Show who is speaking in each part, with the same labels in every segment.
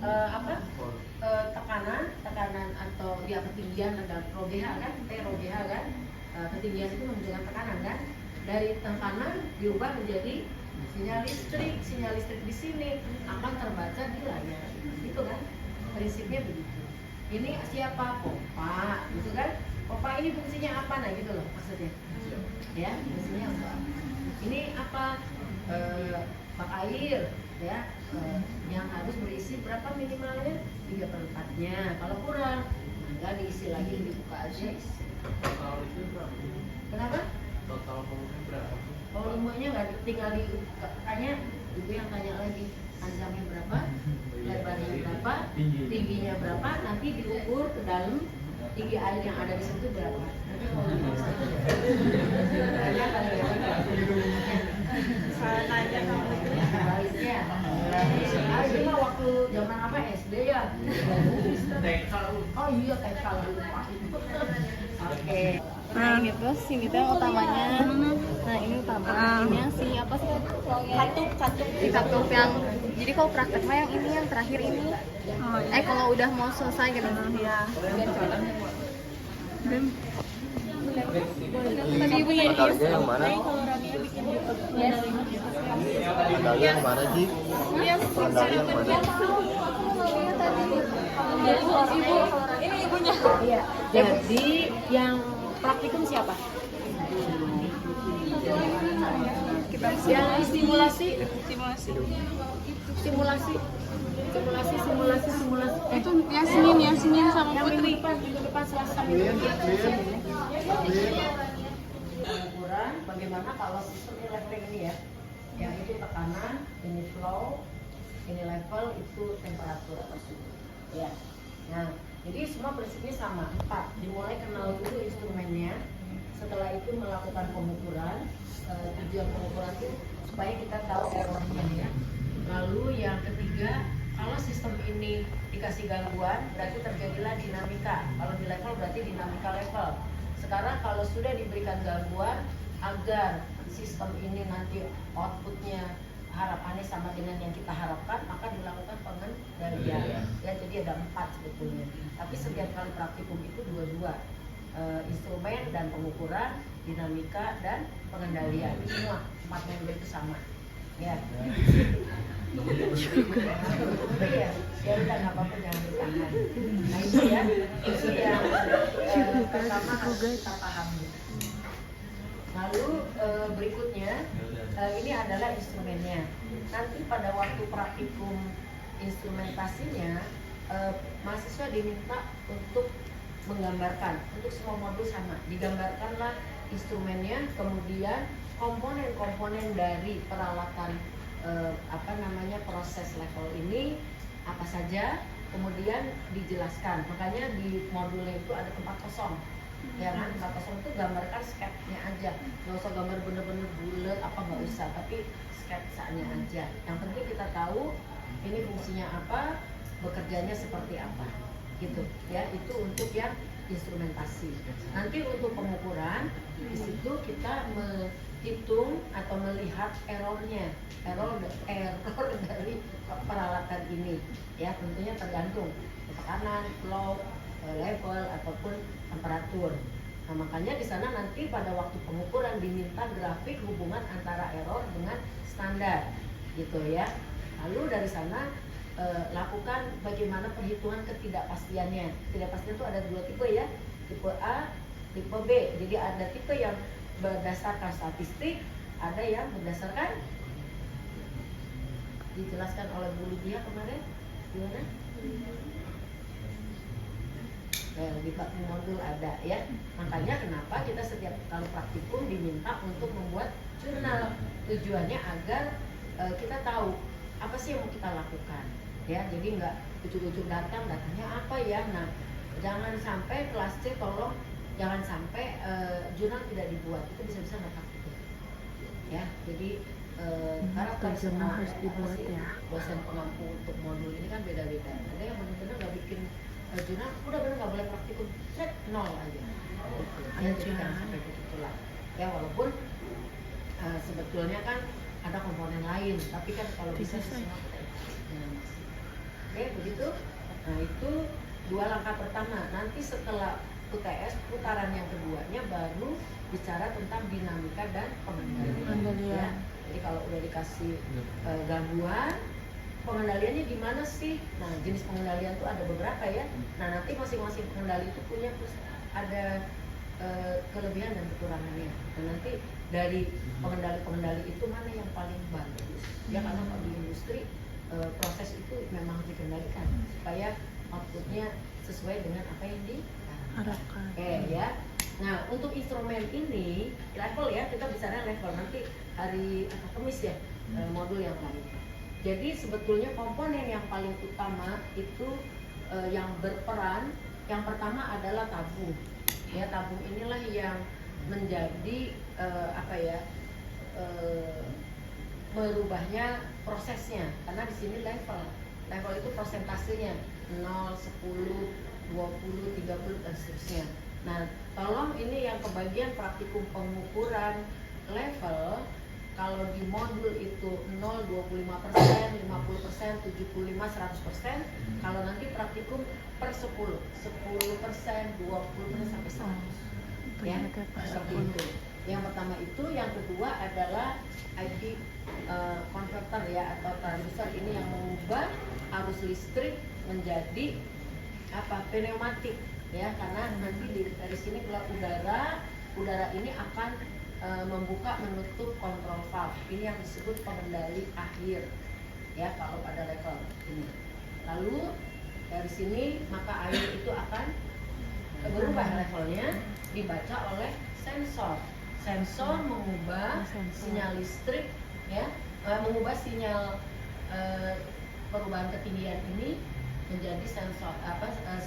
Speaker 1: apa tekanan atau dia ketinggian ada ROGH kan, ROGH kan, ketinggian itu menunjukkan tekanan kan, dari tekanan diubah menjadi sinyal listrik di sini akan terbaca di layar, gitu kan, prinsipnya begitu. Ini siapa? Pompa, gitu kan? Pompa ini fungsinya apa? Nah gitu loh maksudnya, ya fungsinya apa? Ini apa? Bak air, ya, yang harus berisi berapa minimalnya? 3/4-nya. Kalau kurang, enggak diisi lagi, dibuka aja.
Speaker 2: Total itu berapa?
Speaker 1: Kenapa?
Speaker 2: Total volumenya berapa?
Speaker 1: Volumenya nggak tinggal dibuka, tanya ibu yang tanya lagi panjangnya berapa, lebarnya berapa, tingginya berapa, nanti diukur ke dalam tinggi air yang ada di situ berapa. Nanti kalau tanya kali ya.
Speaker 3: Salah nanya kamu.
Speaker 1: Baliknya. Ini mah waktu zaman apa SD ya?
Speaker 2: TK.
Speaker 1: Oh iya TK lupa. Oke.
Speaker 3: Nah gitu, sini tuh yang utamanya. Nah ini utama. Ini yang si apa sih? Katup yang. Jadi kalau praktek mah yang ini yang terakhir ini. Kalau udah mau selesai gitu. Iya. Tadi ibu ya.
Speaker 4: Medalinya yang mana? Medalinya yang mana sih? Medalinya yang mana?
Speaker 3: Ibu, ini ibunya.
Speaker 1: Iya. Jadi yang praktikum siapa?
Speaker 3: Kita
Speaker 1: Yang simulasi.
Speaker 3: Itu yang Senin sama
Speaker 1: Yang
Speaker 3: Putri.
Speaker 1: minggu depan Selasa. Pengukuran bagaimana kalau sistem elektrik ini ya, yang itu tekanan, ini flow, ini level, itu temperatur atau suhu. Ya. Nah, jadi semua prinsipnya sama. 4. Dimulai kenal dulu instrumennya. Setelah itu melakukan pengukuran. Tujuan pengukuran itu supaya kita tahu errornya ya. Lalu yang ketiga, kalau sistem ini dikasih gangguan, berarti terjadilah dinamika. Kalau di level berarti dinamika level. Sekarang kalau sudah diberikan gangguan, agar sistem ini nanti outputnya harapannya sama dengan yang kita harapkan, maka dilakukan pengendalian. Ya, jadi ada 4 sebetulnya. Tapi setiap kali praktikum itu dua-dua, instrumen dan pengukuran, dinamika dan pengendalian. Semua 4 metode itu sama. Ya. Ya, ya udah nggak apa-apa, jangan ditahan. Nah itu ya, itu yang pertama harus kita pahami. Lalu berikutnya ini adalah instrumennya. Nanti pada waktu praktikum instrumentasinya, mahasiswa diminta untuk menggambarkan, untuk semua modul sama, digambarkanlah instrumennya, kemudian komponen-komponen dari peralatan proses level ini apa saja, kemudian dijelaskan. Makanya di modulnya itu ada tempat kosong. Ya kan, tempat kosong itu gambarkan sketsnya aja, nggak usah gambar bener-bener bulat apa, nggak usah, tapi sketsanya aja. Yang penting kita tahu ini fungsinya apa, bekerjanya seperti apa, gitu ya. Itu untuk yang instrumentasi. Nanti untuk pengukuran, di situ kita menghitung atau melihat error dari peralatan ini, ya tentunya tergantung tekanan, flow, level ataupun temperatur. Nah, makanya di sana nanti pada waktu pengukuran diminta grafik hubungan antara error dengan standar, gitu ya. Lalu dari sana lakukan bagaimana perhitungan ketidakpastiannya. Ketidakpastian itu ada 2 tipe ya, tipe A, tipe B. Jadi ada tipe yang berdasarkan statistik, ada yang berdasarkan, dijelaskan oleh Bu Lydia kemarin, gimana? Di modul ada ya. Makanya kenapa kita setiap kali praktikum diminta untuk membuat jurnal. Tujuannya agar kita tahu apa sih yang mau kita lakukan ya. Jadi nggak ujuk-ujuk datanya apa ya. Nah, jangan sampai kelas C tolong jangan sampai jurnal tidak dibuat, itu bisa-bisa nggak praktikum ya. Jadi karakter semua harus dibuat ya. Dosen pengampu untuk modul ini kan beda-beda. Ada yang benar-benar nggak bikin jurnal, udah benar nggak boleh praktikum, set 0 aja. Ya, jadi jangan sampai begitulah. Ya walaupun sebetulnya kan ada komponen lain, tapi kan kalau bisa semua kita ikut. Oke, begitu. Nah, itu dua langkah pertama. Nanti setelah UTS putaran yang keduanya baru bicara tentang dinamika dan pengendalian. Ya. Jadi kalau udah dikasih gangguan, pengendaliannya gimana sih? Nah, jenis pengendalian itu ada beberapa ya. Nah, nanti masing-masing pengendali itu punya ada kelebihan dan kekurangannya. Dan nanti dari pengendali-pengendali itu mana yang paling bagus? Ya, karena kalau di industri proses itu memang dikendalikan supaya outputnya sesuai dengan apa yang diharapkan. Oke ya. Nah, untuk instrumen ini level ya, kita bicara level nanti hari Kamis ya, modul yang lain. Jadi sebetulnya komponen yang paling utama itu yang berperan, yang pertama adalah tabung. Ya, tabung inilah yang menjadi merubahnya prosesnya, karena di sini level itu persentasenya 0, 10, 20, 30 dan seterusnya. Nah, tolong ini yang kebagian praktikum pengukuran level, kalau di modul itu 0, 25%, 50%, 75, 100%. Kalau nanti praktikum per 10%, 20% sampai 100%. Ya, seperti itu. Yang pertama itu, yang kedua adalah ID converter ya, atau transducer. Ini yang mengubah arus listrik menjadi pneumatik ya, karena nanti dari sini keluar udara ini akan membuka menutup kontrol valve. Ini yang disebut pengendali akhir ya kalau pada level ini. Lalu dari sini maka air itu akan berubah levelnya, dibaca oleh sensor. Sensor mengubah sinyal listrik ya, mengubah sinyal perubahan ketinggian ini menjadi sensor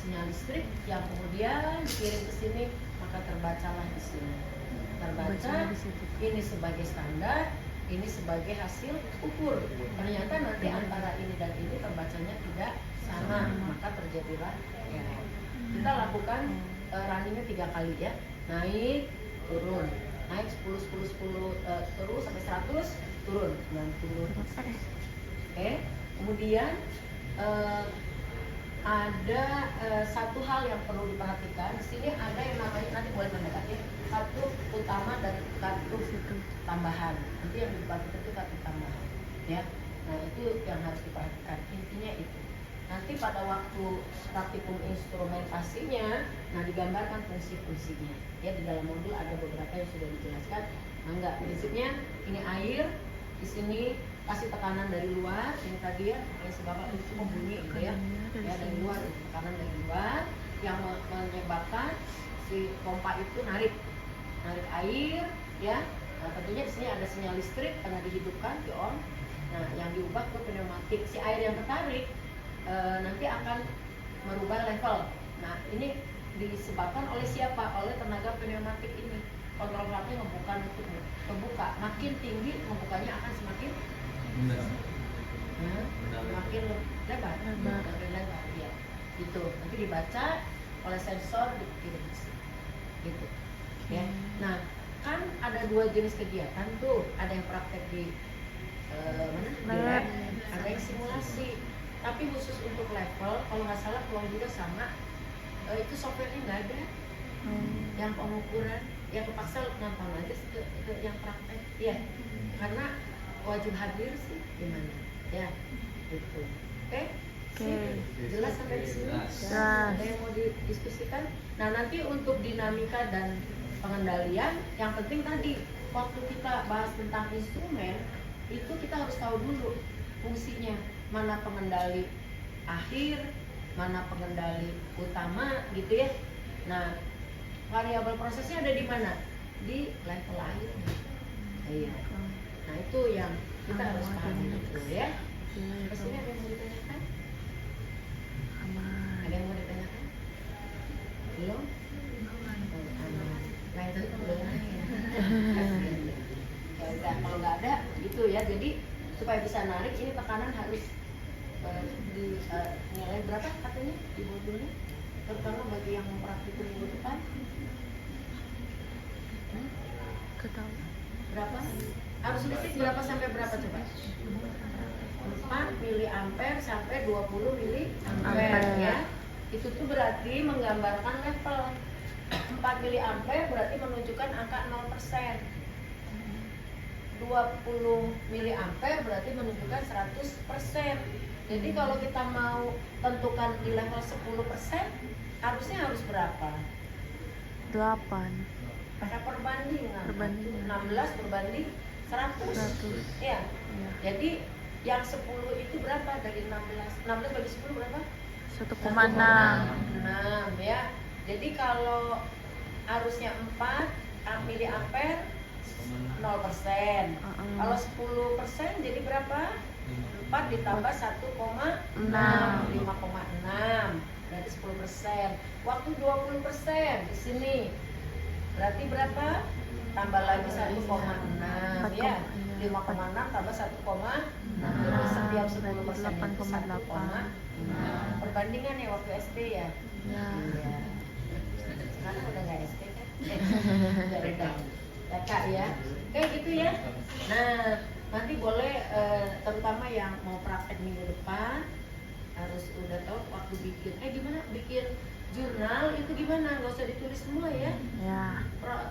Speaker 1: sinyal listrik yang kemudian dikirim ke sini, maka terbacalah di sini. Terbaca ini sebagai standar, ini sebagai hasil ukur. Ternyata nanti antara ini dan ini terbacanya tidak sama, maka terjadilah error. Kita lakukan runningnya 3 kali ya, naik turun, naik 10 terus sampai 100, turun 90. Oke, kemudian ada satu hal yang perlu diperhatikan. Di sini ada yang namanya, nanti boleh mendekat ya, katup utama dan katup tambahan. Nanti yang diperhatikan itu katup tambahan ya. Nah, itu yang harus diperhatikan, intinya itu. Nanti pada waktu praktikum instrumentasinya, nah digambarkan fungsi-fungsinya ya. Di dalam modul ada beberapa yang sudah dijelaskan. Nah, enggak, prinsipnya ini air, di sini kasih tekanan dari luar, ini tadi ya, sebab itu membunyi gitu ya, dari luar, tekanan dari luar yang menyebabkan si pompa itu narik air ya. Nah, tentunya di sini ada sinyal listrik karena dihidupkan di on. Nah, yang diubah ke pneumatik. Si air yang tertarik nanti akan merubah level. Nah, ini disebabkan oleh siapa? Oleh tenaga pneumatik ini. Kontrol valve-nya membuka. Makin tinggi membukanya akan semakin makin lebar ya. Gitu. Nanti dibaca oleh sensor dikirim gitu. Ya. Nah, kan ada 2 jenis kegiatan tuh. Ada yang praktek di di lab, ada yang simulasi. Tapi khusus untuk level, kalau nggak salah peluang juga sama, itu softwarenya nggak ada. Yang pengukuran, ya kepaksa nonton aja ke yang praktek, ya. Karena wajib hadir sih, gimana? Ya, gitu. Oke? Jelas sampai di sini? Ada yang mau didiskusikan? Nah, nanti untuk dinamika dan pengendalian, yang penting tadi waktu kita bahas tentang instrumen, itu kita harus tahu dulu fungsinya. Mana pengendali akhir, mana pengendali utama gitu ya. Nah, variabel prosesnya ada di mana? Di level akhir. Iya. Nah, itu yang kita harus pahami gitu ya. Terus ini ada yang mau ditanyakan? Ada yang mau ditanyakan? Belum? Lain tadi kan udah nanya. Ya udah, kalau nggak ada gitu ya. Jadi supaya bisa narik, ini tekanan harus nilai berapa katanya di modulnya, terutama bagi yang mempraktikkan minggu depan. Berapa? Arus listrik berapa sampai berapa coba? 4 miliampere sampai 20 miliampere
Speaker 3: Ampere.
Speaker 1: ya. Itu tuh berarti menggambarkan level. 4 miliampere berarti menunjukkan angka 0%. 20 miliampere berarti menunjukkan 100%. Jadi kalau kita mau tentukan di level 10%, harusnya harus berapa?
Speaker 3: 8.
Speaker 1: Pakai perbandingan.
Speaker 3: Perbandingan.
Speaker 1: 16 berbanding 100.
Speaker 3: 100.
Speaker 1: Iya.
Speaker 3: Iya.
Speaker 1: Jadi yang 10 itu berapa dari 16? 16 bagi 10 berapa?
Speaker 3: 1,6.
Speaker 1: 6 ya. Jadi kalau harusnya 4 miliampere 0%. Kalau 10% jadi berapa? 4 ditambah 1,6 5,6 berarti 10%. Waktu 20% di sini berarti berapa? Tambah lagi 1,6 ya. 5,6 tambah 1,6 jadi setiap 10% itu 1,6. Perbandingan ya waktu SD ya.
Speaker 3: Ya.
Speaker 1: Iya. Sekarang udah nggak SD kan? Udah kakak ya. Kayak gitu ya. Nah, nanti boleh terutama yang mau praktek minggu depan harus udah tahu waktu bikin. Gimana bikin jurnal itu gimana? Nggak usah ditulis semua ya.
Speaker 3: Ya.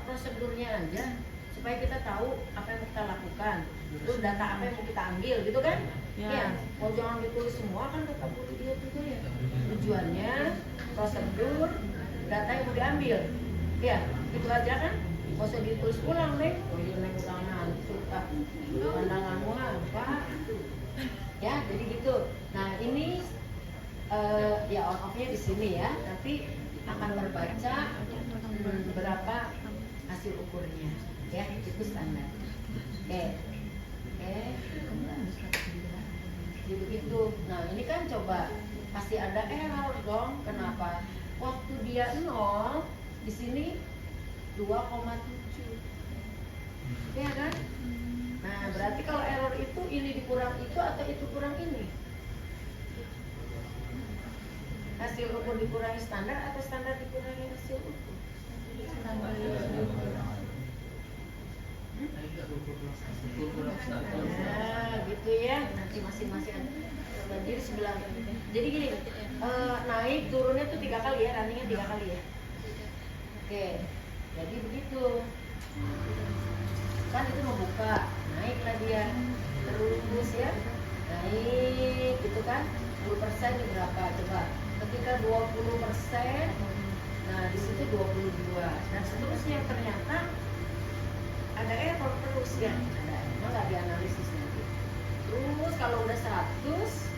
Speaker 1: Prosedurnya aja supaya kita tahu apa yang mau kita lakukan. Terus data apa yang mau kita ambil gitu kan?
Speaker 3: Ya.
Speaker 1: Iya. Mau jangan ditulis semua kan tetap butuh dia juga ya. Tujuannya, prosedur, data yang mau diambil. Ya, itu aja kan? Nggak usah ditulis ulang deh. Oh iya, neng ulang ngantuk ah. Pandanganmu apa? Ya, jadi gitu. Nah ini ya on off-nya di sini ya. Nanti akan terbaca berapa hasil ukurnya. Ya, itu standar. Oke. Jadi begitu. Nah ini kan coba pasti ada error dong. Kenapa? Waktu dia 0 di sini 2,7 ya kan? Nah berarti kalau error itu ini dikurang itu atau itu kurang ini? Hasil ukur dikurangi standar atau standar dikurangi hasil ukur? Nah gitu ya, nanti masing-masing ada. Jadi sebelah. Jadi gini, naik turunnya tuh 3 kali ya, runningnya 3 kali ya. Oke, jadi begitu. Kan itu membuka, naiklah dia terus ya, naik gitu kan. 10% ini berapa coba? Ketika 20%, nah di situ 22 dan seterusnya ternyata ada error terus ya. Ada, emang nggak dianalisis nanti. Terus kalau udah 100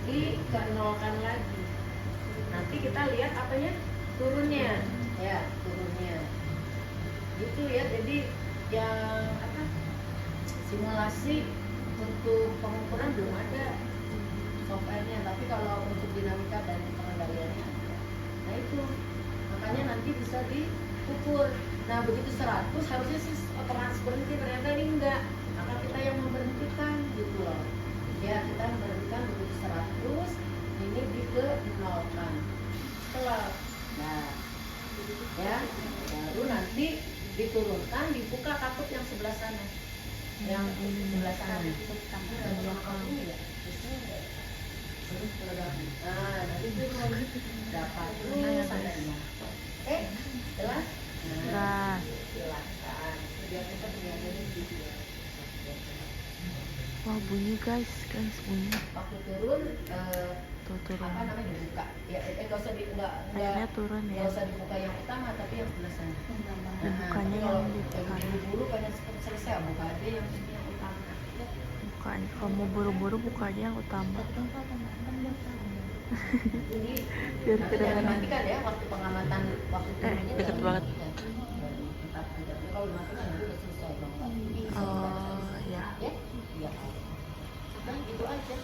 Speaker 1: dikenolkan lagi. Nanti kita lihat apanya? Turunnya. Ya, turunnya. Gitu ya. Jadi yang apa? Simulasi untuk pengukuran belum ada softwarenya, tapi kalau untuk dinamika dan pengendaliannya ada. Nah itu makanya nanti bisa diukur. Nah begitu 100 harusnya sih otomatis berhenti, ternyata ini enggak. Maka kita yang memberhentikan gitu loh. Ya kita memberhentikan begitu 100 ini dikenolkan. Setelah nah ya baru nanti diturunkan, dibuka takut yang sebelah sana, yang sebelah sana ini ya. Nah nanti turun dapat terus sampai 5. Oke jelas? Nah silakan biar kita punya gitu ya.
Speaker 3: Wah bunyi guys bunyi.
Speaker 1: Waktu turun
Speaker 3: Tuh turun.
Speaker 1: apa namanya dibuka ya, nggak usah
Speaker 3: Akhirnya turun ya.
Speaker 1: nggak usah dibuka yang utama tapi yang sebelah sana.
Speaker 3: Dibukanya
Speaker 1: Kalau
Speaker 3: yang di depan.
Speaker 1: buru-buru pengen selesai buka aja yang utama.
Speaker 3: Bukanya kalau mau buru-buru buka aja yang utama.
Speaker 1: Jadi
Speaker 3: Biar
Speaker 1: nanti jangan
Speaker 3: kedengeran.
Speaker 1: matikan ya waktu pengamatan waktu turunnya.
Speaker 3: deket
Speaker 1: jangan
Speaker 3: banget.
Speaker 1: dimatikan. Tetap aja. Kalau dimatikan nanti udah selesai bang.
Speaker 3: Oh ya.
Speaker 1: Ya, iya. Udah gitu aja.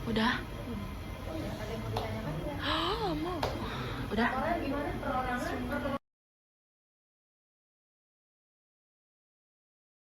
Speaker 3: Udah.
Speaker 1: Oh, ya, ada yang mau ditanyakan?
Speaker 3: Mau. Udah.
Speaker 1: Orang gimana perorangan?